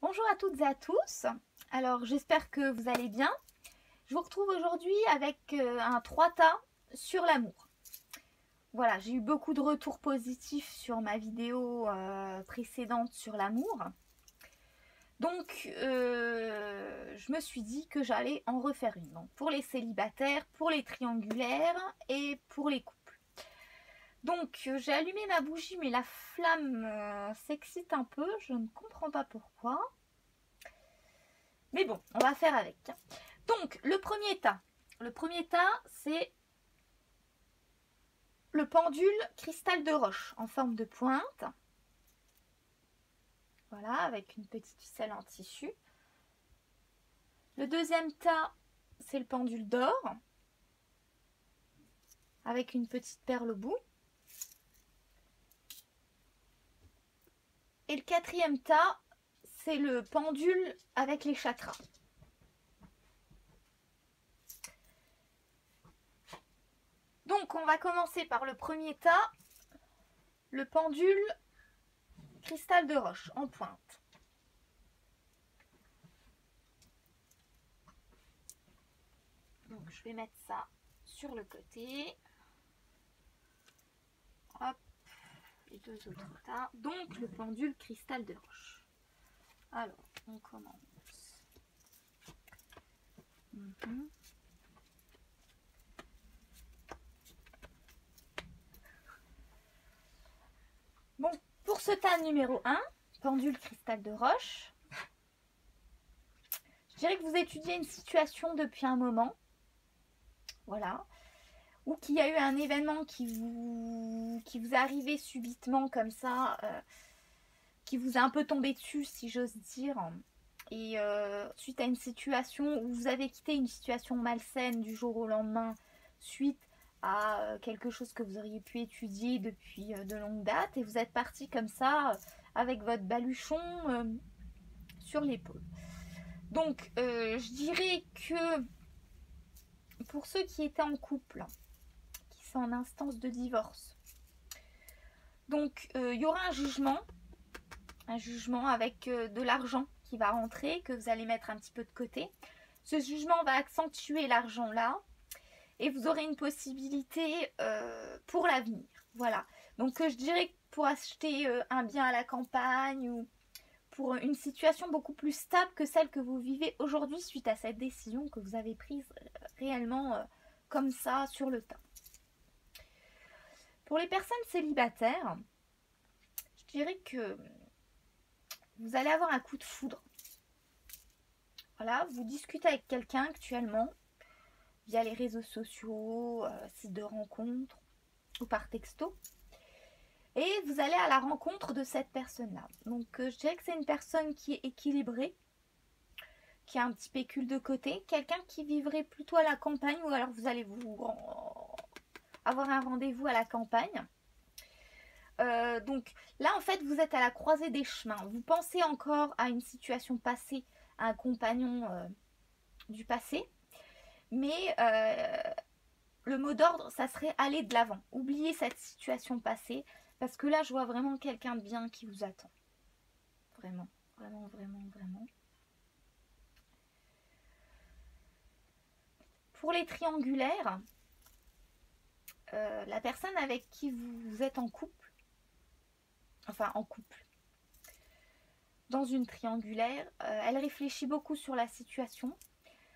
Bonjour à toutes et à tous. Alors j'espère que vous allez bien. Je vous retrouve aujourd'hui avec un 3 tas sur l'amour. Voilà, j'ai eu beaucoup de retours positifs sur ma vidéo précédente sur l'amour. Donc je me suis dit que j'allais en refaire une. Donc, pour les célibataires, pour les triangulaires et pour les couples. Donc j'ai allumé ma bougie mais la flamme s'excite un peu, je ne comprends pas pourquoi. Mais bon, on va faire avec. Donc le premier tas, c'est le pendule cristal de roche en forme de pointe. Voilà, avec une petite ficelle en tissu. Le deuxième tas, c'est le pendule d'or avec une petite perle au bout. Et le quatrième tas, c'est le pendule avec les chakras. Donc on va commencer par le premier tas, le pendule cristal de roche en pointe. Donc je vais mettre ça sur le côté. Hop, les deux autres tas. Donc le pendule cristal de roche. Alors, on commence. Bon, pour ce tas numéro 1, pendule cristal de roche, je dirais que vous étudiez une situation depuis un moment. Voilà. Ou qu'il y a eu un événement qui vous est arrivé subitement comme ça, qui vous est un peu tombé dessus, si j'ose dire. Et suite à une situation où vous avez quitté une situation malsaine du jour au lendemain, suite à quelque chose que vous auriez pu étudier depuis de longue date, et vous êtes parti comme ça avec votre baluchon sur l'épaule. Donc je dirais que pour ceux qui étaient en couple, qui sont en instance de divorce, donc il y aura un jugement avec de l'argent qui va rentrer, que vous allez mettre un petit peu de côté. Ce jugement va accentuer l'argent là, et vous aurez une possibilité pour l'avenir. Voilà. Donc je dirais que pour acheter un bien à la campagne ou pour une situation beaucoup plus stable que celle que vous vivez aujourd'hui suite à cette décision que vous avez prise réellement comme ça sur le tas. Pour les personnes célibataires, je dirais que vous allez avoir un coup de foudre. Voilà, vous discutez avec quelqu'un actuellement via les réseaux sociaux, sites de rencontres ou par texto. Et vous allez à la rencontre de cette personne-là. Donc je dirais que c'est une personne qui est équilibrée, qui a un petit pécule de côté, quelqu'un qui vivrait plutôt à la campagne, ou alors vous allez avoir un rendez-vous à la campagne. Donc là en fait vous êtes à la croisée des chemins. Vous pensez encore à une situation passée, à un compagnon du passé, mais le mot d'ordre ça serait aller de l'avant. Oubliez cette situation passée, parce que là je vois vraiment quelqu'un de bien qui vous attend. Vraiment, vraiment, vraiment, vraiment. Pour les triangulaires, la personne avec qui vous êtes en couple, dans une triangulaire, elle réfléchit beaucoup sur la situation.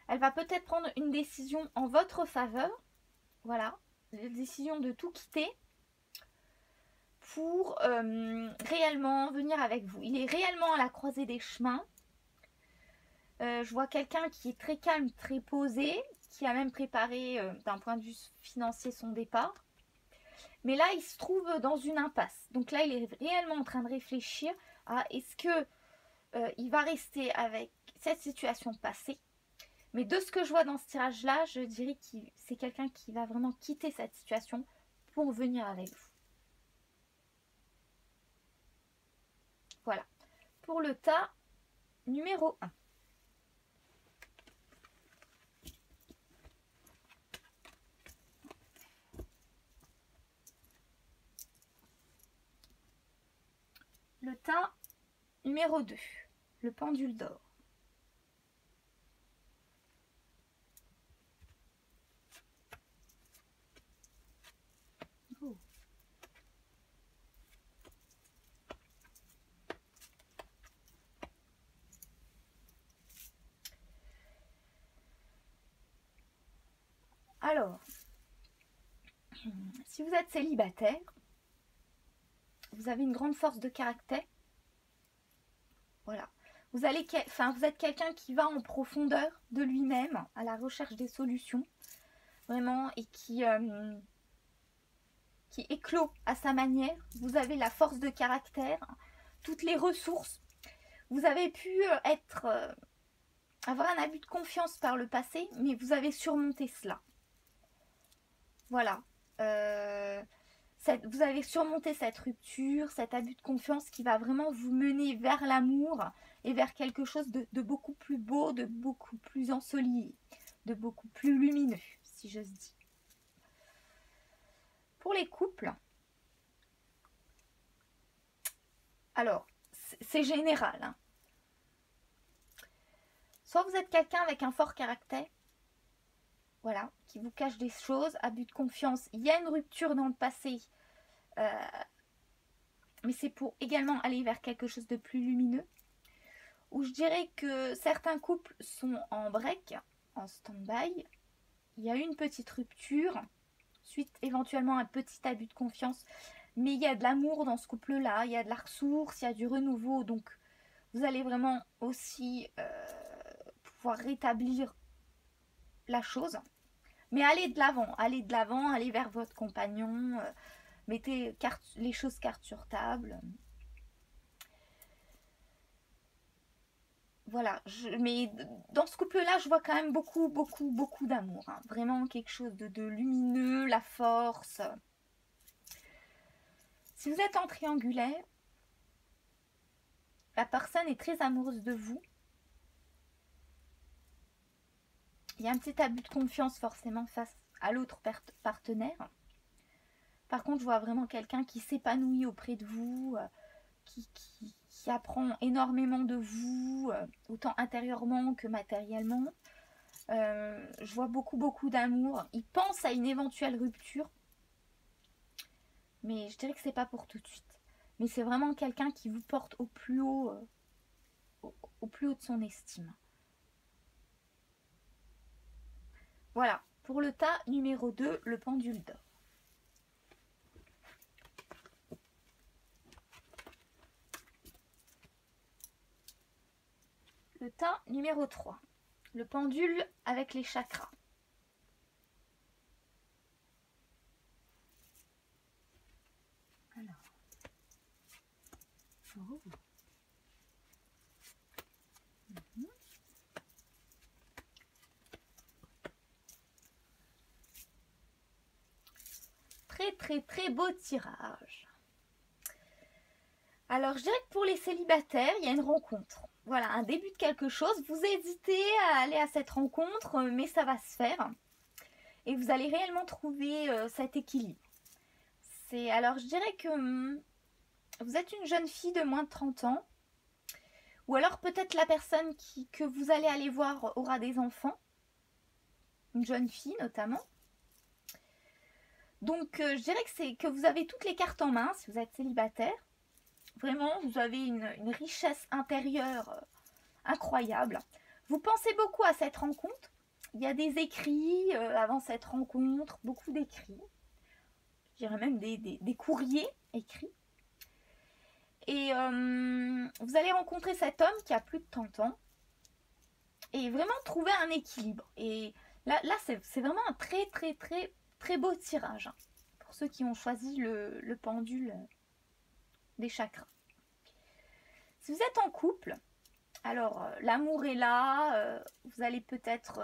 Elle va peut-être prendre une décision en votre faveur. Voilà, la décision de tout quitter pour réellement venir avec vous. Il est réellement à la croisée des chemins. Je vois quelqu'un qui est très calme, très posé, qui a même préparé d'un point de vue financier son départ. Mais là, il se trouve dans une impasse. Donc là, il est réellement en train de réfléchir à est-ce que il va rester avec cette situation passée. Mais de ce que je vois dans ce tirage-là, je dirais que c'est quelqu'un qui va vraiment quitter cette situation pour venir avec vous. Voilà. Pour le tas numéro 1. Le tas numéro 2. le pendule d'or. Oh. Alors, si vous êtes célibataire, vous avez une grande force de caractère. Voilà. Vous êtes quelqu'un qui va en profondeur de lui-même, à la recherche des solutions, vraiment, et qui éclot à sa manière. Vous avez la force de caractère, toutes les ressources. Vous avez pu avoir un abus de confiance par le passé, mais vous avez surmonté cela. Voilà. Vous avez surmonté cette rupture, cet abus de confiance qui va vraiment vous mener vers l'amour et vers quelque chose de beaucoup plus beau, de beaucoup plus ensoleillé, de beaucoup plus lumineux, si j'ose dire. Pour les couples, alors, c'est général, hein. Soit vous êtes quelqu'un avec un fort caractère, voilà, qui vous cache des choses, abus de confiance, il y a une rupture dans le passé, mais c'est pour également aller vers quelque chose de plus lumineux. Ou je dirais que certains couples sont en break, en stand-by, il y a eu une petite rupture, suite éventuellement à un petit abus de confiance, mais il y a de l'amour dans ce couple-là, il y a de la ressource, il y a du renouveau, donc vous allez vraiment aussi pouvoir rétablir la chose. Mais allez de l'avant, allez vers votre compagnon, mettez les choses carte sur table. Voilà, mais dans ce couple-là, je vois quand même beaucoup d'amour. Hein. Vraiment quelque chose de lumineux, la force. Si vous êtes en triangulaire, la personne est très amoureuse de vous. Il y a un petit abus de confiance forcément face à l'autre partenaire. Par contre, je vois vraiment quelqu'un qui s'épanouit auprès de vous, qui apprend énormément de vous, autant intérieurement que matériellement. Je vois beaucoup d'amour. Il pense à une éventuelle rupture, mais je dirais que c'est pas pour tout de suite. Mais c'est vraiment quelqu'un qui vous porte au plus haut de son estime. Voilà, pour le tas numéro 2, le pendule d'or. Le tas numéro 3, le pendule avec les chakras. Alors. Oh. Très beau tirage. Alors je dirais que pour les célibataires, il y a une rencontre. Voilà, un début de quelque chose. Vous hésitez à aller à cette rencontre, mais ça va se faire. Et vous allez réellement trouver cet équilibre. Alors je dirais que vous êtes une jeune fille de moins de 30 ans. Ou alors peut-être la personne que vous allez aller voir aura des enfants. Une jeune fille notamment. Donc je dirais que vous avez toutes les cartes en main si vous êtes célibataire. Vraiment, vous avez une richesse intérieure incroyable. Vous pensez beaucoup à cette rencontre. Il y a des écrits avant cette rencontre, beaucoup d'écrits. Je dirais même des courriers écrits. Et vous allez rencontrer cet homme qui a plus de 30 ans. Et vraiment trouver un équilibre. Et là c'est vraiment un très beau tirage. Hein, pour ceux qui ont choisi le pendule des chakras. Si vous êtes en couple, alors l'amour est là, vous allez peut-être...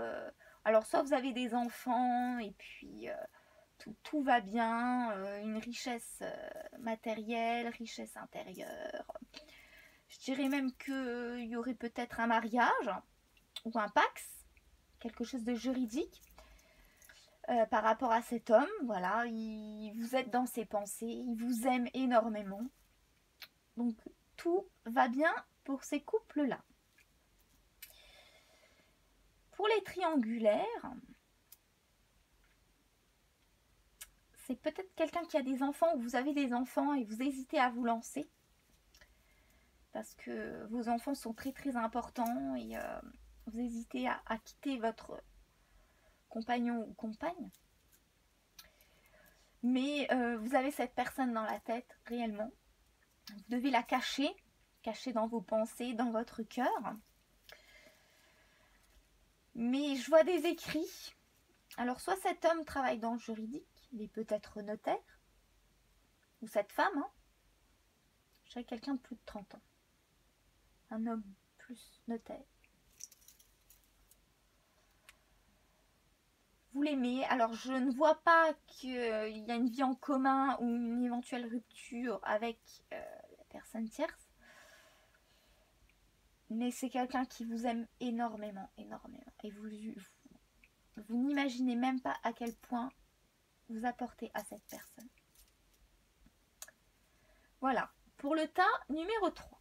alors soit vous avez des enfants et puis tout va bien, une richesse matérielle, richesse intérieure. Je dirais même qu'il y aurait peut-être un mariage ou un pax, quelque chose de juridique. Par rapport à cet homme, voilà, vous êtes dans ses pensées, il vous aime énormément. Donc tout va bien pour ces couples-là. Pour les triangulaires, c'est peut-être quelqu'un qui a des enfants ou vous avez des enfants et vous hésitez à vous lancer. Parce que vos enfants sont très très importants et vous hésitez à quitter votre compagnon ou compagne. Mais vous avez cette personne dans la tête réellement. Vous devez la cacher dans vos pensées, dans votre cœur. Mais je vois des écrits. Alors soit cet homme travaille dans le juridique, il est peut-être notaire. Ou cette femme, hein. Je dirais quelqu'un de plus de 30 ans. Un homme plus notaire. Vous l'aimez. Alors je ne vois pas qu'il y a une vie en commun ou une éventuelle rupture avec la personne tierce. Mais c'est quelqu'un qui vous aime énormément, énormément. Et vous n'imaginez même pas à quel point vous apportez à cette personne. Voilà, pour le tas numéro 3.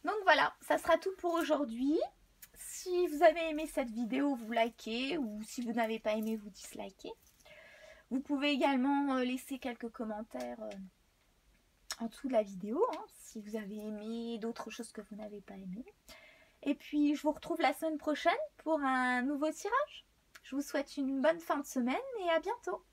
Donc voilà, ça sera tout pour aujourd'hui. Si vous avez aimé cette vidéo, vous likez, ou si vous n'avez pas aimé, vous dislikez. Vous pouvez également laisser quelques commentaires en dessous de la vidéo, hein, si vous avez aimé d'autres choses que vous n'avez pas aimé. Et puis je vous retrouve la semaine prochaine pour un nouveau tirage. Je vous souhaite une bonne fin de semaine et à bientôt.